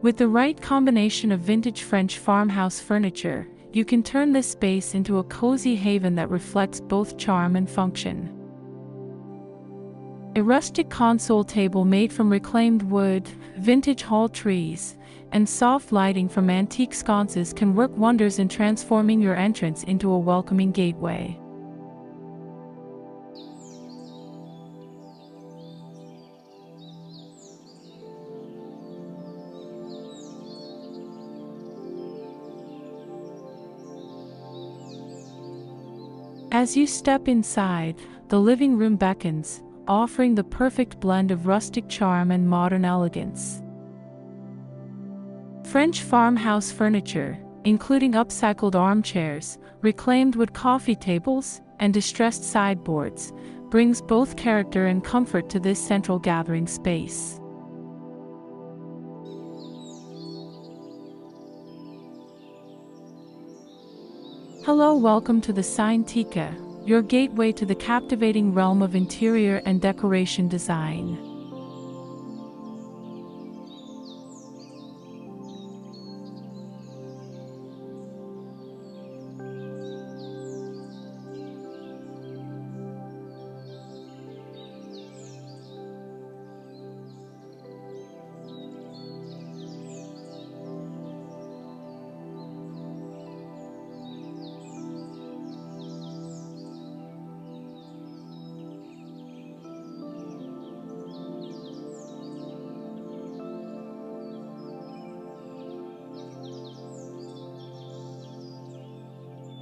With the right combination of vintage French farmhouse furniture, you can turn this space into a cozy haven that reflects both charm and function. A rustic console table made from reclaimed wood, vintage hall trees, and soft lighting from antique sconces can work wonders in transforming your entrance into a welcoming gateway. As you step inside, the living room beckons, offering the perfect blend of rustic charm and modern elegance. French farmhouse furniture, including upcycled armchairs, reclaimed wood coffee tables, and distressed sideboards, brings both character and comfort to this central gathering space. Hello, welcome to the Cinteca, your gateway to the captivating realm of interior and decoration design.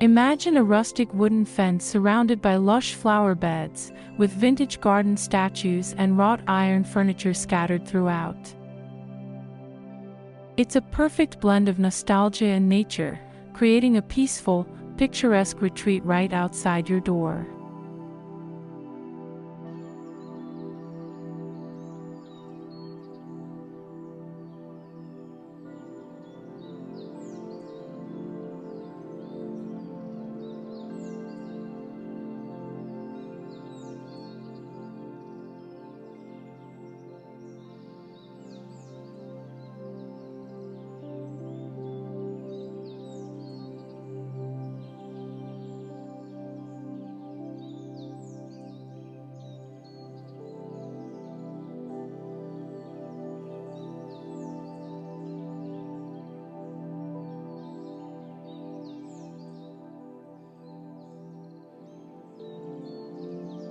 Imagine a rustic wooden fence surrounded by lush flower beds, with vintage garden statues and wrought iron furniture scattered throughout. It's a perfect blend of nostalgia and nature, creating a peaceful, picturesque retreat right outside your door.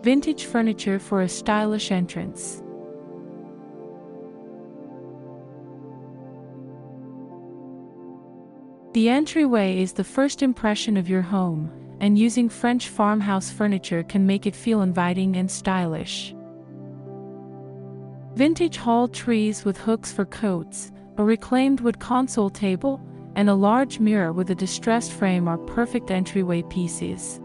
Vintage furniture for a stylish entrance. The entryway is the first impression of your home, and using French farmhouse furniture can make it feel inviting and stylish. Vintage hall trees with hooks for coats, a reclaimed wood console table, and a large mirror with a distressed frame are perfect entryway pieces.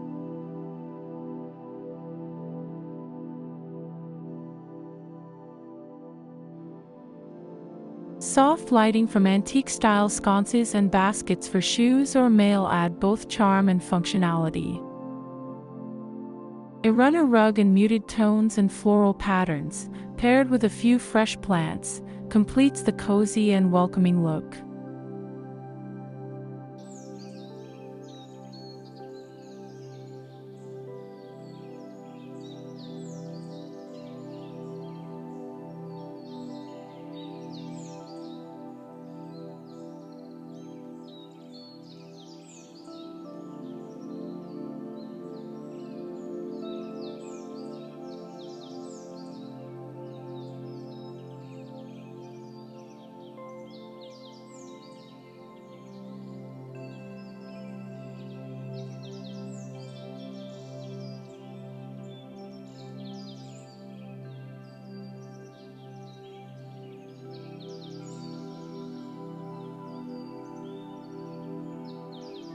Soft lighting from antique-style sconces and baskets for shoes or mail add both charm and functionality. A runner rug in muted tones and floral patterns, paired with a few fresh plants, completes the cozy and welcoming look.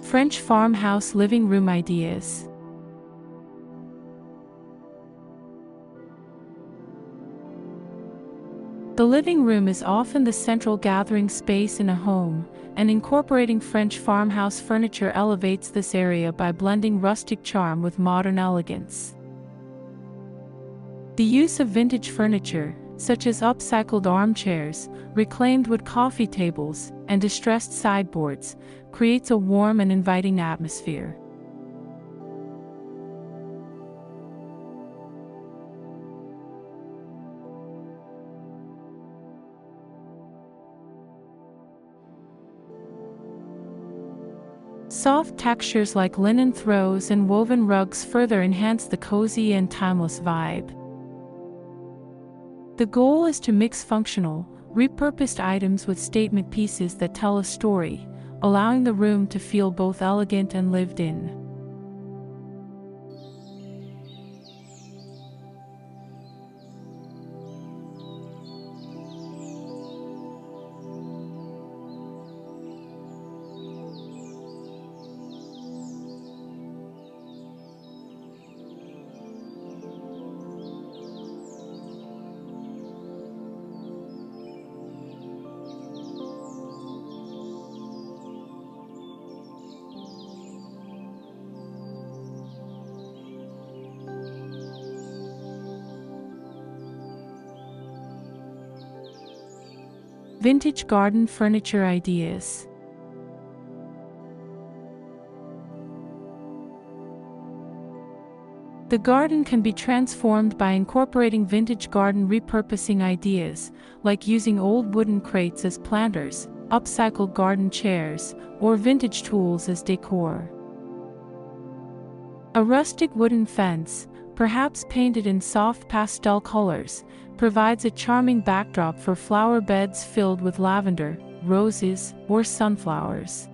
French farmhouse living room ideas. The living room is often the central gathering space in a home, and incorporating French farmhouse furniture elevates this area by blending rustic charm with modern elegance. The use of vintage furniture, such as upcycled armchairs, reclaimed wood coffee tables, and distressed sideboards, creates a warm and inviting atmosphere. Soft textures like linen throws and woven rugs further enhance the cozy and timeless vibe. The goal is to mix functional, repurposed items with statement pieces that tell a story, allowing the room to feel both elegant and lived in. Vintage garden furniture ideas. The garden can be transformed by incorporating vintage garden repurposing ideas, like using old wooden crates as planters, upcycled garden chairs, or vintage tools as decor. A rustic wooden fence, perhaps painted in soft pastel colors, provides a charming backdrop for flower beds filled with lavender, roses, or sunflowers.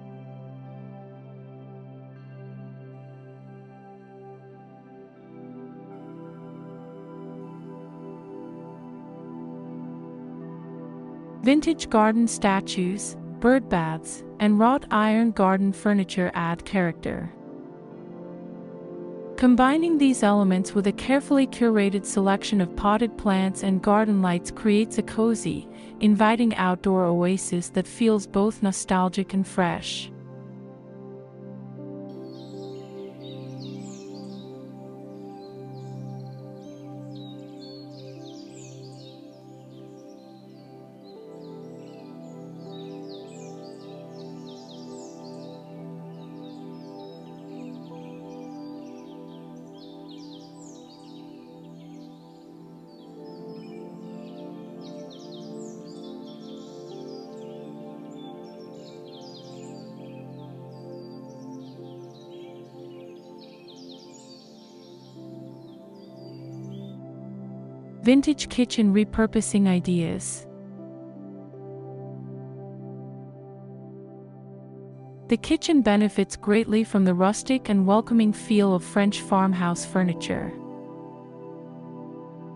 Vintage garden statues, bird baths, and wrought iron garden furniture add character. Combining these elements with a carefully curated selection of potted plants and garden lights creates a cozy, inviting outdoor oasis that feels both nostalgic and fresh. Vintage kitchen repurposing ideas. The kitchen benefits greatly from the rustic and welcoming feel of French farmhouse furniture.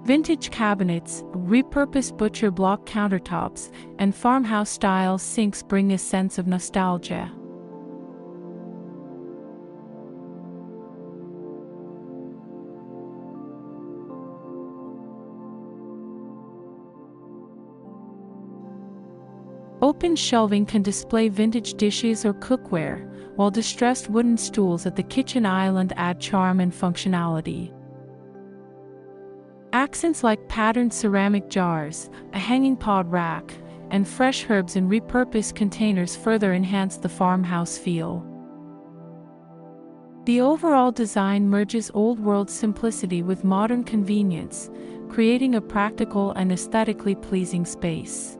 Vintage cabinets, repurposed butcher block countertops, and farmhouse-style sinks bring a sense of nostalgia. Open shelving can display vintage dishes or cookware, while distressed wooden stools at the kitchen island add charm and functionality. Accents like patterned ceramic jars, a hanging pod rack, and fresh herbs in repurposed containers further enhance the farmhouse feel. The overall design merges old-world simplicity with modern convenience, creating a practical and aesthetically pleasing space.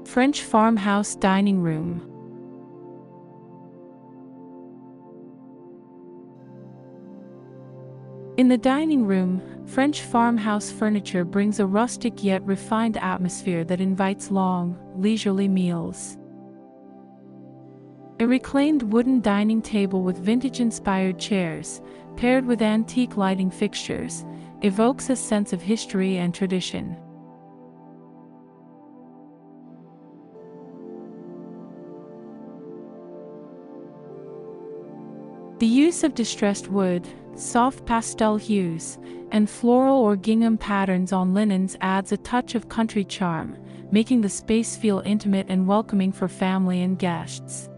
French farmhouse dining room. In the dining room, French farmhouse furniture brings a rustic yet refined atmosphere that invites long, leisurely meals. A reclaimed wooden dining table with vintage-inspired chairs, paired with antique lighting fixtures, evokes a sense of history and tradition. The use of distressed wood, soft pastel hues, and floral or gingham patterns on linens adds a touch of country charm, making the space feel intimate and welcoming for family and guests.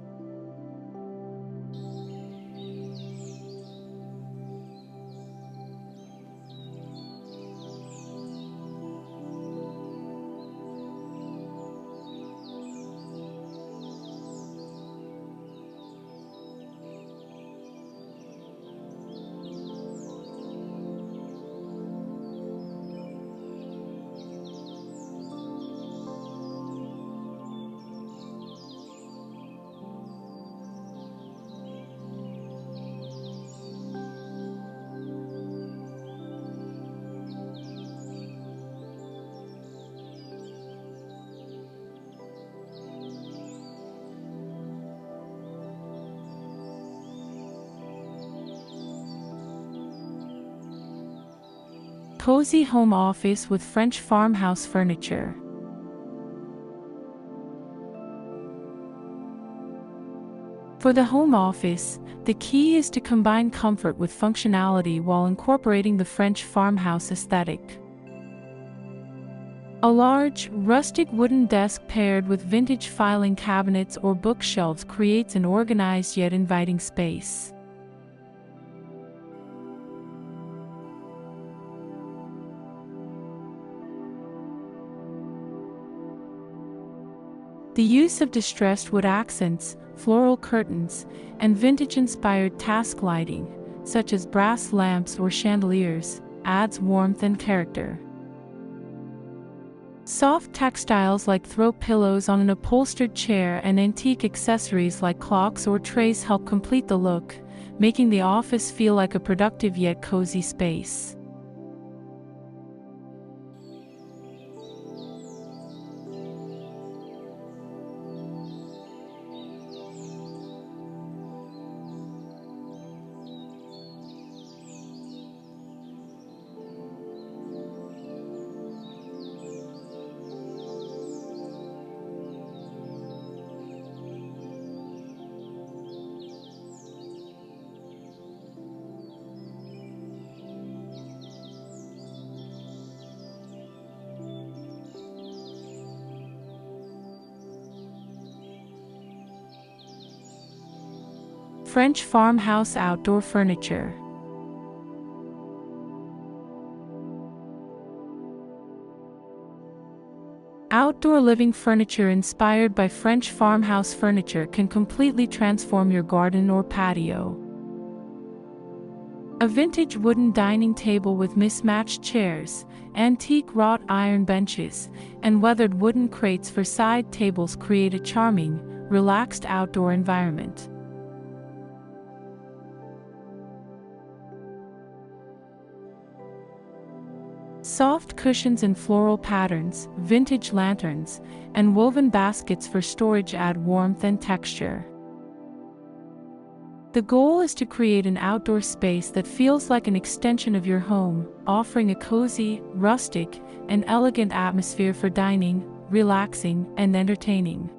Cozy home office with French farmhouse furniture. For the home office, the key is to combine comfort with functionality while incorporating the French farmhouse aesthetic. A large, rustic wooden desk paired with vintage filing cabinets or bookshelves creates an organized yet inviting space. The use of distressed wood accents, floral curtains, and vintage-inspired task lighting, such as brass lamps or chandeliers, adds warmth and character. Soft textiles like throw pillows on an upholstered chair and antique accessories like clocks or trays help complete the look, making the office feel like a productive yet cozy space. French farmhouse outdoor furniture. Outdoor living furniture inspired by French farmhouse furniture can completely transform your garden or patio. A vintage wooden dining table with mismatched chairs, antique wrought iron benches, and weathered wooden crates for side tables create a charming, relaxed outdoor environment. Soft cushions in floral patterns, vintage lanterns, and woven baskets for storage add warmth and texture. The goal is to create an outdoor space that feels like an extension of your home, offering a cozy, rustic, and elegant atmosphere for dining, relaxing, and entertaining.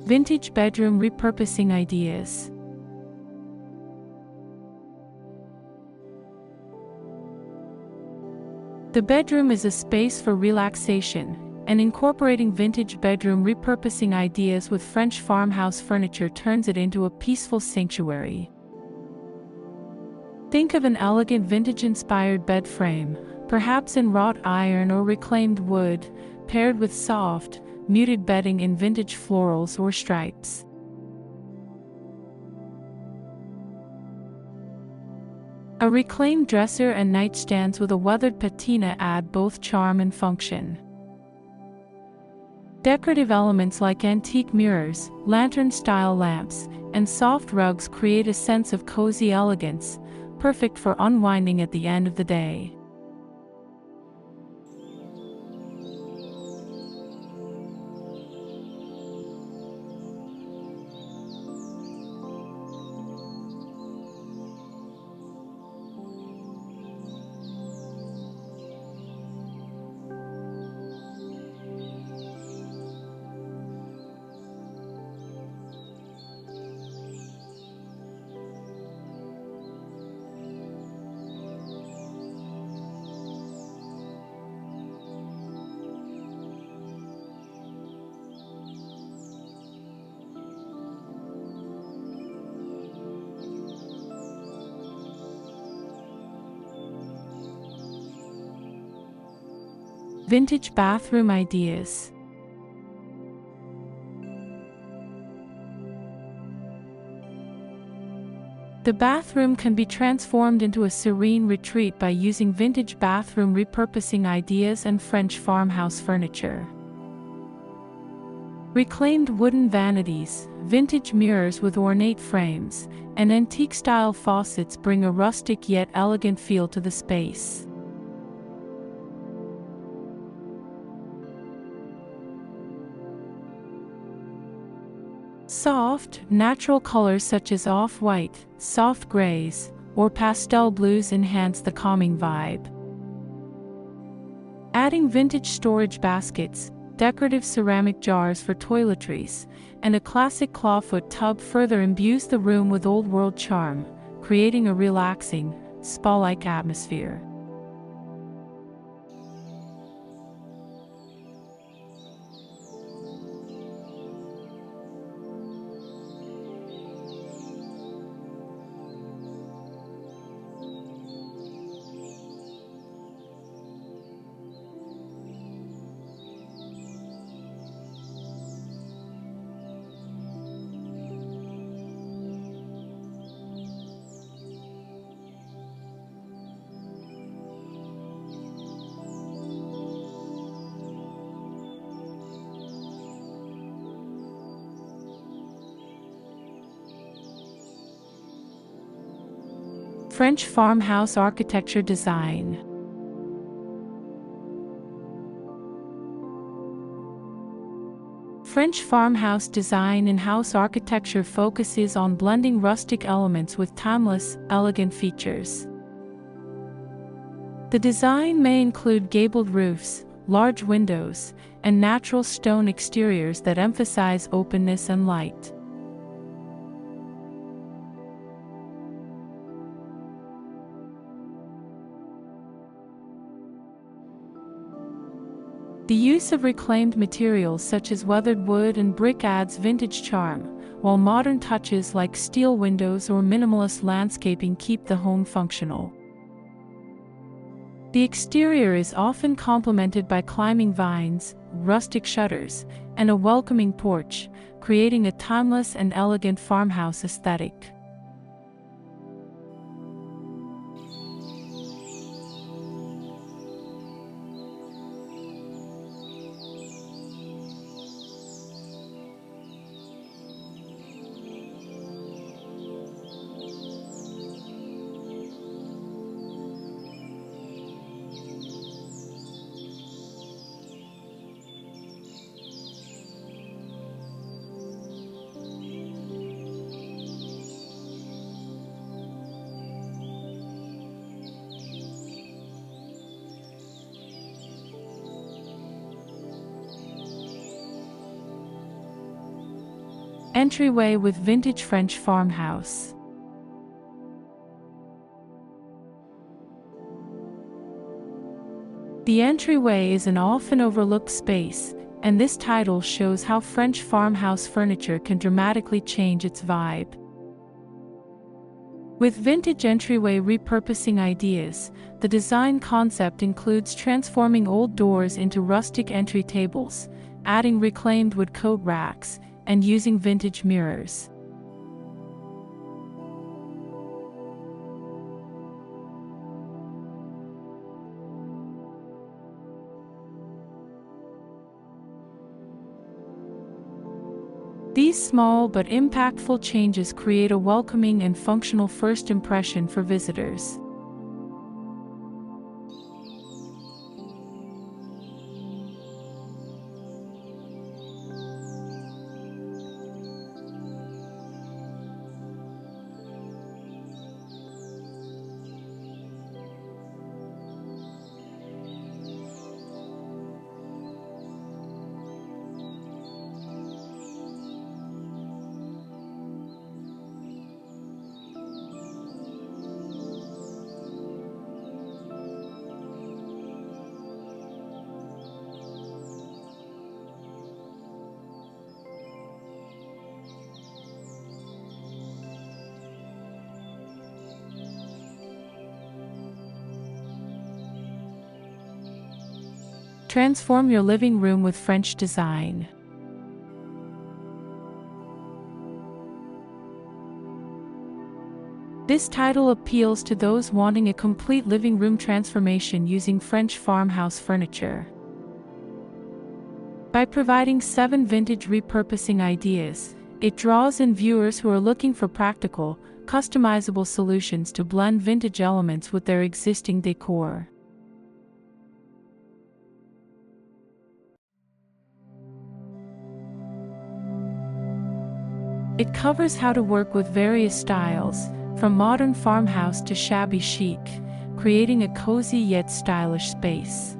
Vintage bedroom repurposing ideas. The bedroom is a space for relaxation, and incorporating vintage bedroom repurposing ideas with French farmhouse furniture turns it into a peaceful sanctuary. Think of an elegant vintage-inspired bed frame, perhaps in wrought iron or reclaimed wood, paired with soft, muted bedding in vintage florals or stripes. A reclaimed dresser and nightstands with a weathered patina add both charm and function. Decorative elements like antique mirrors, lantern-style lamps, and soft rugs create a sense of cozy elegance, perfect for unwinding at the end of the day. Vintage bathroom ideas. The bathroom can be transformed into a serene retreat by using vintage bathroom repurposing ideas and French farmhouse furniture. Reclaimed wooden vanities, vintage mirrors with ornate frames, and antique-style faucets bring a rustic yet elegant feel to the space. Soft, natural colors such as off-white, soft grays, or pastel blues enhance the calming vibe. Adding vintage storage baskets, decorative ceramic jars for toiletries, and a classic clawfoot tub further imbues the room with old-world charm, creating a relaxing, spa-like atmosphere. French Farmhouse Architecture design. French farmhouse design and house architecture focuses on blending rustic elements with timeless, elegant features. The design may include gabled roofs, large windows, and natural stone exteriors that emphasize openness and light. The use of reclaimed materials such as weathered wood and brick adds vintage charm, while modern touches like steel windows or minimalist landscaping keep the home functional. The exterior is often complemented by climbing vines, rustic shutters, and a welcoming porch, creating a timeless and elegant farmhouse aesthetic. Entryway with vintage French farmhouse. The entryway is an often overlooked space, and this title shows how French farmhouse furniture can dramatically change its vibe. With vintage entryway repurposing ideas, the design concept includes transforming old doors into rustic entry tables, adding reclaimed wood coat racks, and using vintage mirrors. These small but impactful changes create a welcoming and functional first impression for visitors. Transform your living room with French design. This title appeals to those wanting a complete living room transformation using French farmhouse furniture. By providing 7 vintage repurposing ideas, it draws in viewers who are looking for practical, customizable solutions to blend vintage elements with their existing decor. It covers how to work with various styles, from modern farmhouse to shabby chic, creating a cozy yet stylish space.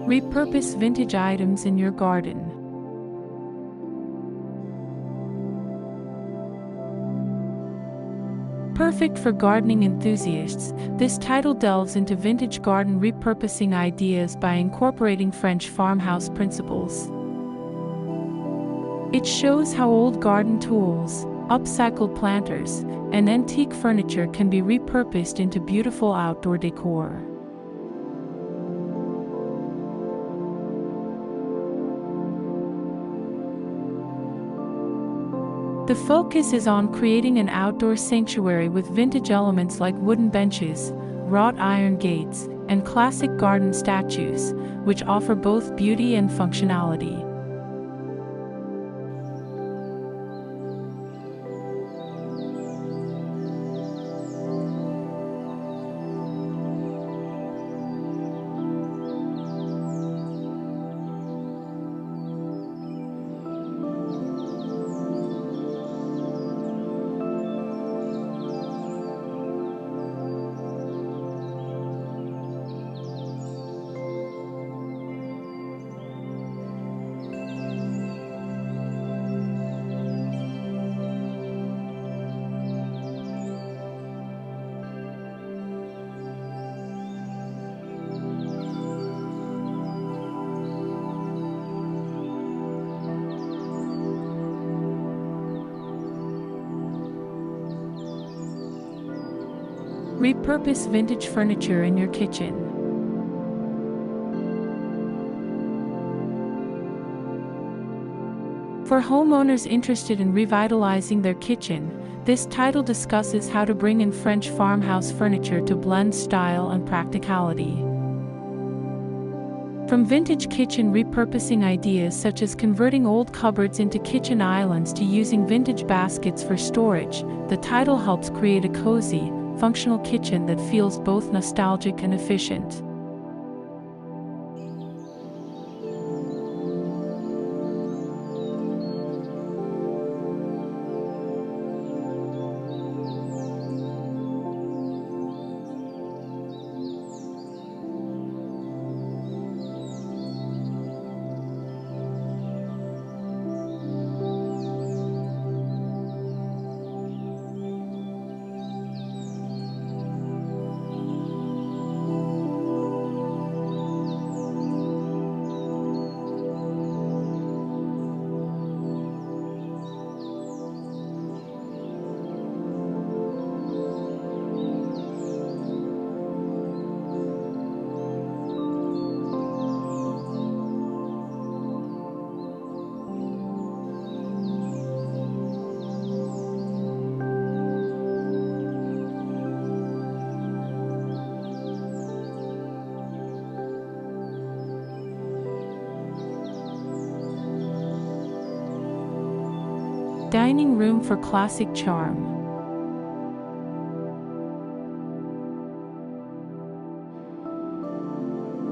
Repurpose vintage items in your garden. Perfect for gardening enthusiasts, this title delves into vintage garden repurposing ideas by incorporating French farmhouse principles. It shows how old garden tools, upcycled planters, and antique furniture can be repurposed into beautiful outdoor decor. The focus is on creating an outdoor sanctuary with vintage elements like wooden benches, wrought iron gates, and classic garden statues, which offer both beauty and functionality. Repurpose vintage furniture in your kitchen. For homeowners interested in revitalizing their kitchen, this title discusses how to bring in French farmhouse furniture to blend style and practicality. From vintage kitchen repurposing ideas such as converting old cupboards into kitchen islands to using vintage baskets for storage, the title helps create a cozy, functional kitchen that feels both nostalgic and efficient. Dining room for classic charm.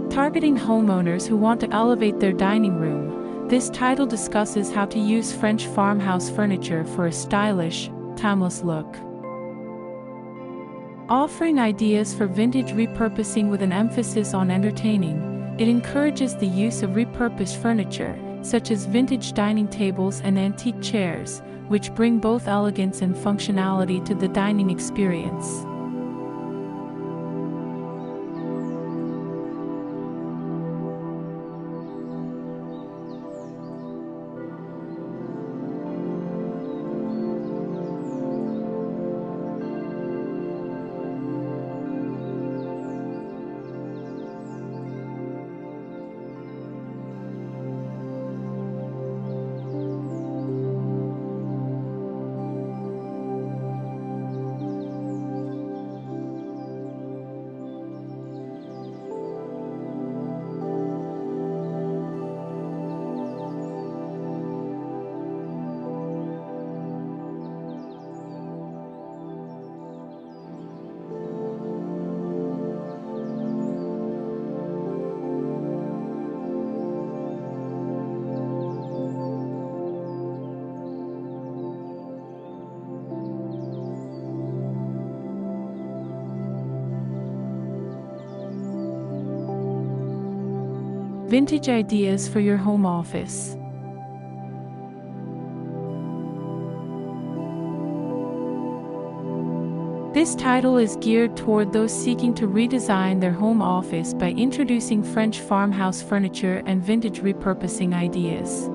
Targeting homeowners who want to elevate their dining room, this title discusses how to use French farmhouse furniture for a stylish, timeless look. Offering ideas for vintage repurposing with an emphasis on entertaining, it encourages the use of repurposed furniture, such as vintage dining tables and antique chairs, which bring both elegance and functionality to the dining experience. Vintage ideas for your home office. This title is geared toward those seeking to redesign their home office by introducing French farmhouse furniture and vintage repurposing ideas.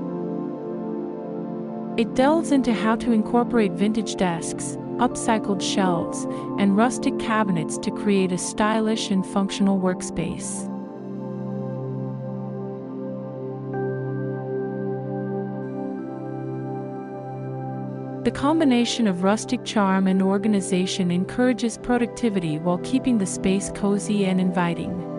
It delves into how to incorporate vintage desks, upcycled shelves, and rustic cabinets to create a stylish and functional workspace. The combination of rustic charm and organization encourages productivity while keeping the space cozy and inviting.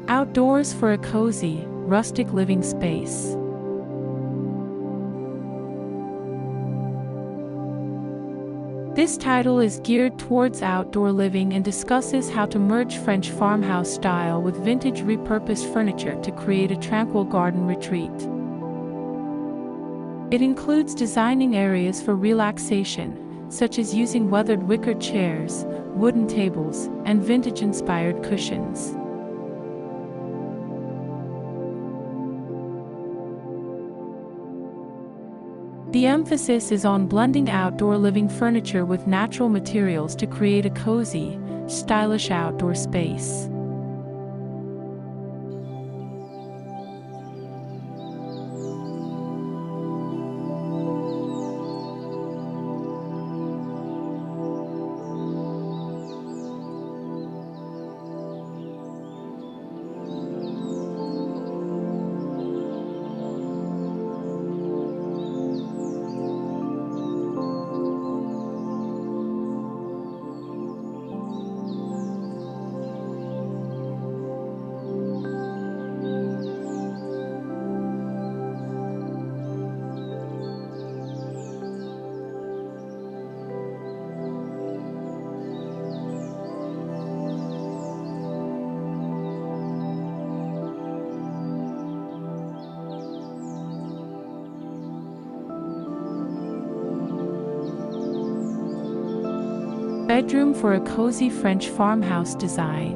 Outdoors for a cozy, rustic living space. This title is geared towards outdoor living and discusses how to merge French farmhouse style with vintage repurposed furniture to create a tranquil garden retreat. It includes designing areas for relaxation, such as using weathered wicker chairs, wooden tables, and vintage-inspired cushions. The emphasis is on blending outdoor living furniture with natural materials to create a cozy, stylish outdoor space. Bedroom for a cozy French farmhouse design.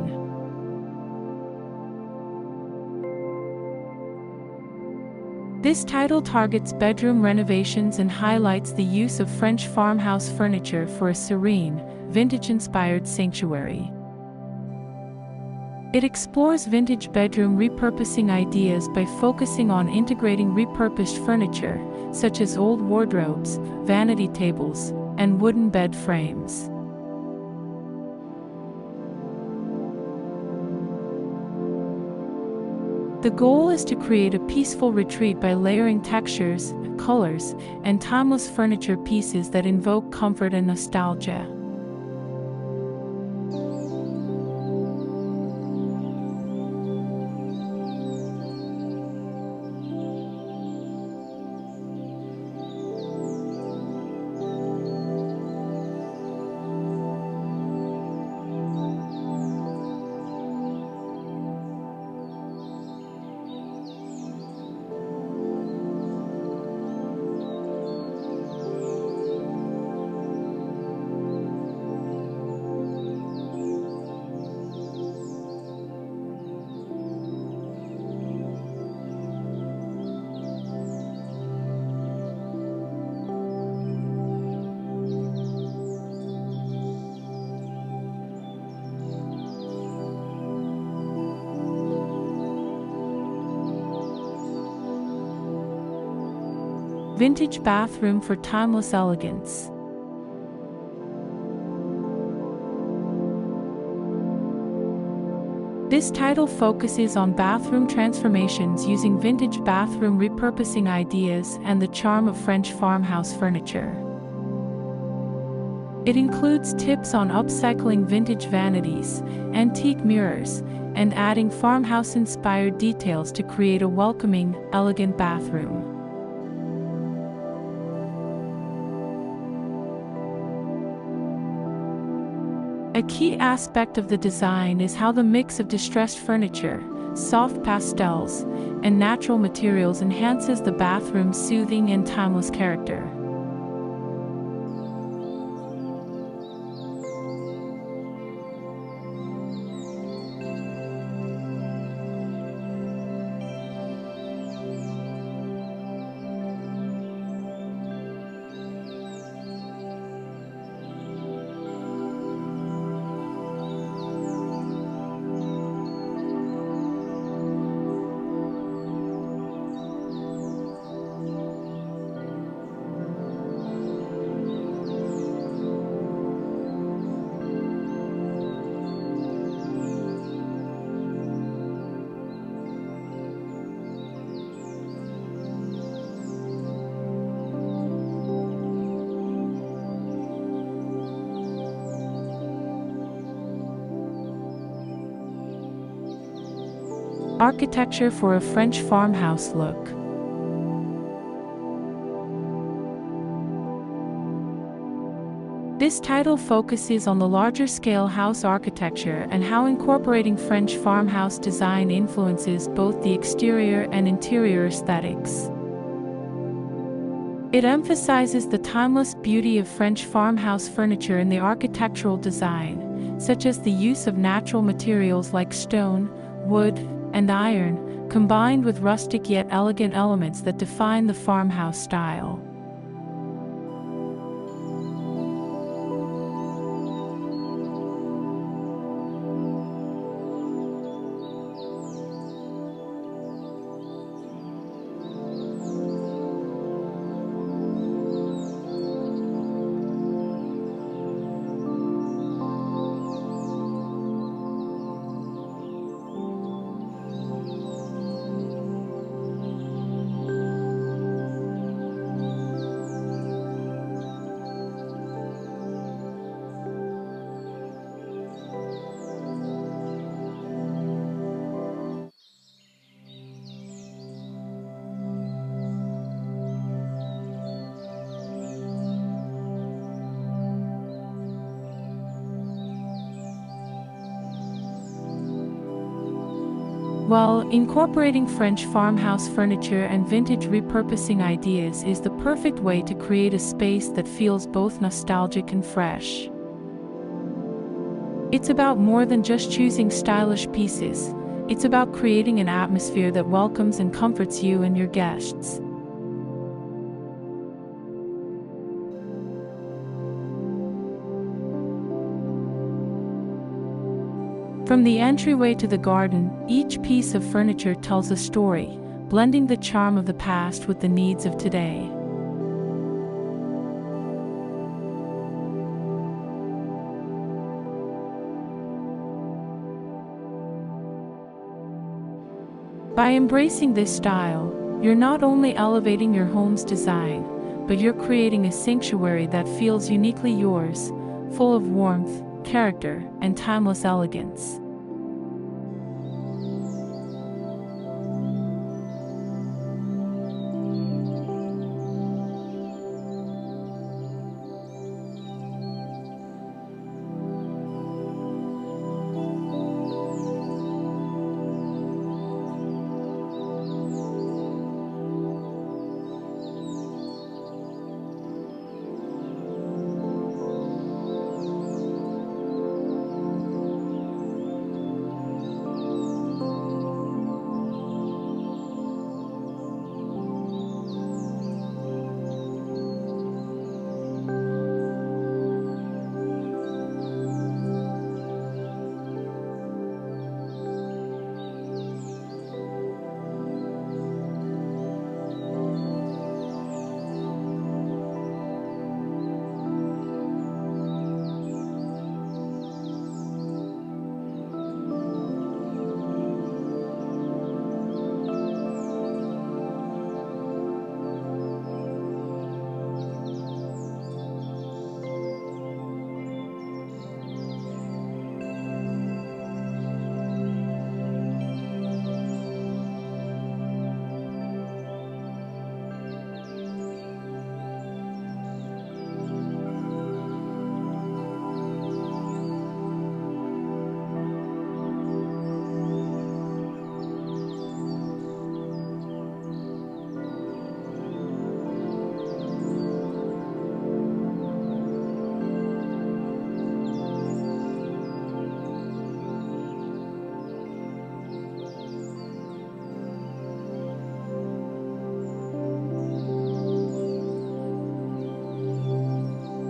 This title targets bedroom renovations and highlights the use of French farmhouse furniture for a serene, vintage-inspired sanctuary. It explores vintage bedroom repurposing ideas by focusing on integrating repurposed furniture, such as old wardrobes, vanity tables, and wooden bed frames. The goal is to create a peaceful retreat by layering textures, colors, and timeless furniture pieces that invoke comfort and nostalgia. Vintage bathroom for timeless elegance. This title focuses on bathroom transformations using vintage bathroom repurposing ideas and the charm of French farmhouse furniture. It includes tips on upcycling vintage vanities, antique mirrors, and adding farmhouse-inspired details to create a welcoming, elegant bathroom. A key aspect of the design is how the mix of distressed furniture, soft pastels, and natural materials enhances the bathroom's soothing and timeless character. Architecture for a French farmhouse look. This title focuses on the larger-scale house architecture and how incorporating French farmhouse design influences both the exterior and interior aesthetics. It emphasizes the timeless beauty of French farmhouse furniture in the architectural design, such as the use of natural materials like stone, wood, and iron, combined with rustic yet elegant elements that define the farmhouse style. While incorporating French farmhouse furniture and vintage repurposing ideas is the perfect way to create a space that feels both nostalgic and fresh. It's about more than just choosing stylish pieces. It's about creating an atmosphere that welcomes and comforts you and your guests. From the entryway to the garden, each piece of furniture tells a story, blending the charm of the past with the needs of today. By embracing this style, you're not only elevating your home's design, but you're creating a sanctuary that feels uniquely yours, full of warmth, character, and timeless elegance.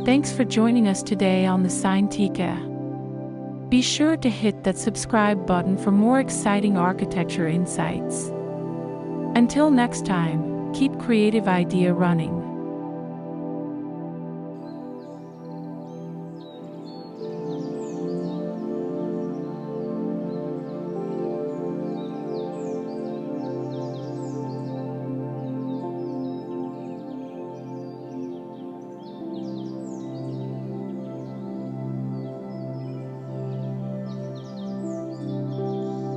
Thanks for joining us today on the Signetica. Be sure to hit that subscribe button for more exciting architecture insights. Until next time, keep creative idea running.